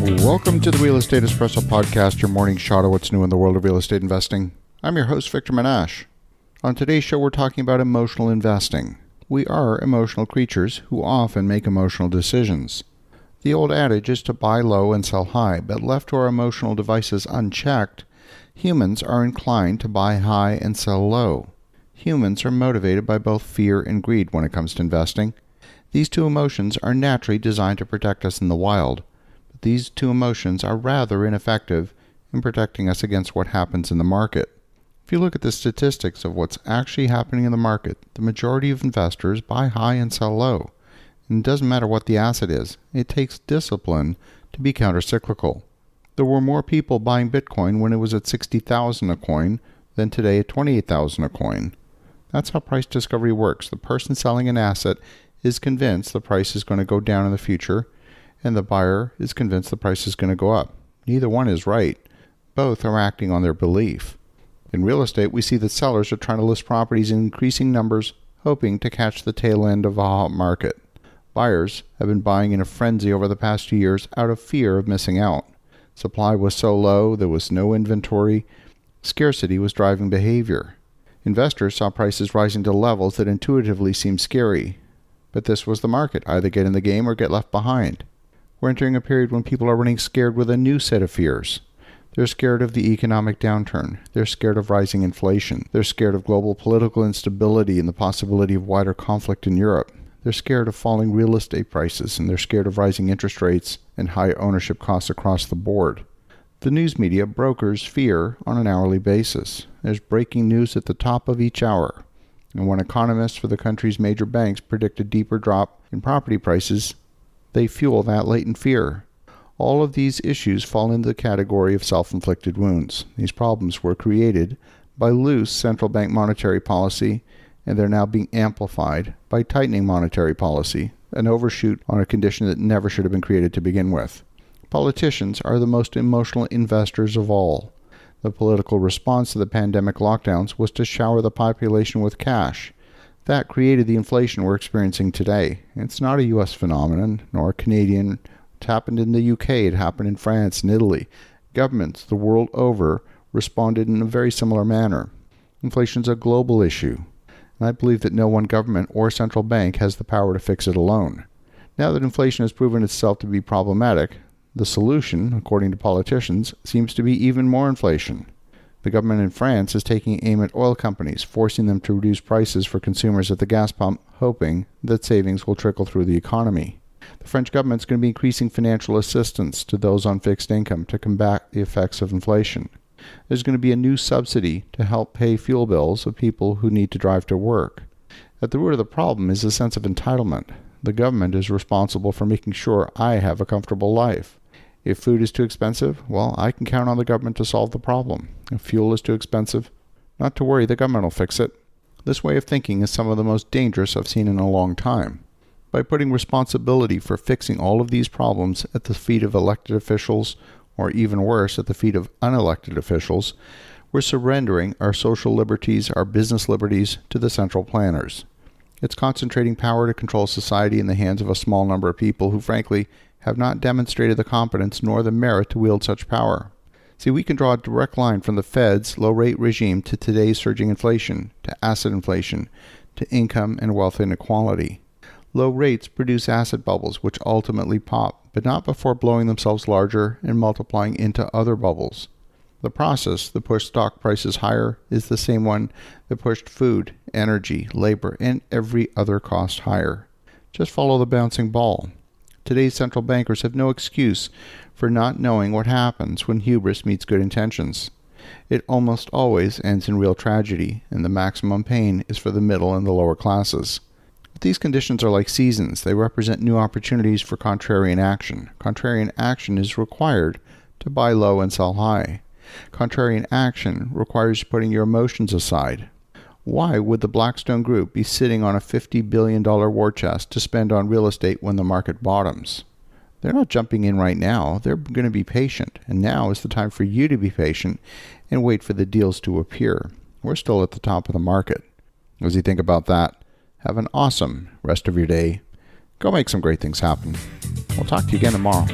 Welcome to the Real Estate Espresso Podcast, your morning shot of what's new in the world of real estate investing. I'm your host, Victor Menasce. On today's show, we're talking about emotional investing. We are emotional creatures who often make emotional decisions. The old adage is to buy low and sell high, but left to our emotional devices unchecked, humans are inclined to buy high and sell low. Humans are motivated by both fear and greed when it comes to investing. These two emotions are naturally designed to protect us in the wild. These two emotions are rather ineffective in protecting us against what happens in the market. If you look at the statistics of what's actually happening in the market, the majority of investors buy high and sell low. And it doesn't matter what the asset is, it takes discipline to be counter-cyclical. There were more people buying Bitcoin when it was at $60,000 a coin than today at $28,000 a coin. That's how price discovery works. The person selling an asset is convinced the price is going to go down in the future, and the buyer is convinced the price is going to go up. Neither one is right. Both are acting on their belief. In real estate, we see that sellers are trying to list properties in increasing numbers, hoping to catch the tail end of a hot market. Buyers have been buying in a frenzy over the past 2 years out of fear of missing out. Supply was so low, there was no inventory. Scarcity was driving behavior. Investors saw prices rising to levels that intuitively seemed scary. But this was the market. Either get in the game or get left behind. We're entering a period when people are running scared with a new set of fears. They're scared of the economic downturn. They're scared of rising inflation. They're scared of global political instability and the possibility of wider conflict in Europe. They're scared of falling real estate prices, and they're scared of rising interest rates and high ownership costs across the board. The news media brokers fear on an hourly basis. There's breaking news at the top of each hour. And when economists for the country's major banks predict a deeper drop in property prices, they fuel that latent fear. All of these issues fall into the category of self-inflicted wounds. These problems were created by loose central bank monetary policy, and they're now being amplified by tightening monetary policy, an overshoot on a condition that never should have been created to begin with. Politicians are the most emotional investors of all. The political response to the pandemic lockdowns was to shower the population with cash. That created the inflation we're experiencing today. It's not a U.S. phenomenon, nor a Canadian. It happened in the U.K., it happened in France and Italy. Governments the world over responded in a very similar manner. Inflation is a global issue, and I believe that no one government or central bank has the power to fix it alone. Now that inflation has proven itself to be problematic, the solution, according to politicians, seems to be even more inflation. The government in France is taking aim at oil companies, forcing them to reduce prices for consumers at the gas pump, hoping that savings will trickle through the economy. The French government is going to be increasing financial assistance to those on fixed income to combat the effects of inflation. There's going to be a new subsidy to help pay fuel bills of people who need to drive to work. At the root of the problem is a sense of entitlement. The government is responsible for making sure I have a comfortable life. If food is too expensive, well, I can count on the government to solve the problem. If fuel is too expensive, not to worry, the government will fix it. This way of thinking is some of the most dangerous I've seen in a long time. By putting responsibility for fixing all of these problems at the feet of elected officials, or even worse, at the feet of unelected officials, we're surrendering our social liberties, our business liberties, to the central planners. It's concentrating power to control society in the hands of a small number of people who, frankly, have not demonstrated the competence nor the merit to wield such power. See, we can draw a direct line from the Fed's low-rate regime to today's surging inflation, to asset inflation, to income and wealth inequality. Low rates produce asset bubbles which ultimately pop, but not before blowing themselves larger and multiplying into other bubbles. The process that pushed stock prices higher is the same one that pushed food, energy, labor, and every other cost higher. Just follow the bouncing ball. Today's central bankers have no excuse for not knowing what happens when hubris meets good intentions. It almost always ends in real tragedy, and the maximum pain is for the middle and the lower classes. But these conditions are like seasons. They represent new opportunities for contrarian action. Contrarian action is required to buy low and sell high. Contrarian action requires putting your emotions aside. Why would the Blackstone Group be sitting on a $50 billion war chest to spend on real estate when the market bottoms? They're not jumping in right now. They're going to be patient. And now is the time for you to be patient and wait for the deals to appear. We're still at the top of the market. As you think about that, have an awesome rest of your day. Go make some great things happen. We'll talk to you again tomorrow.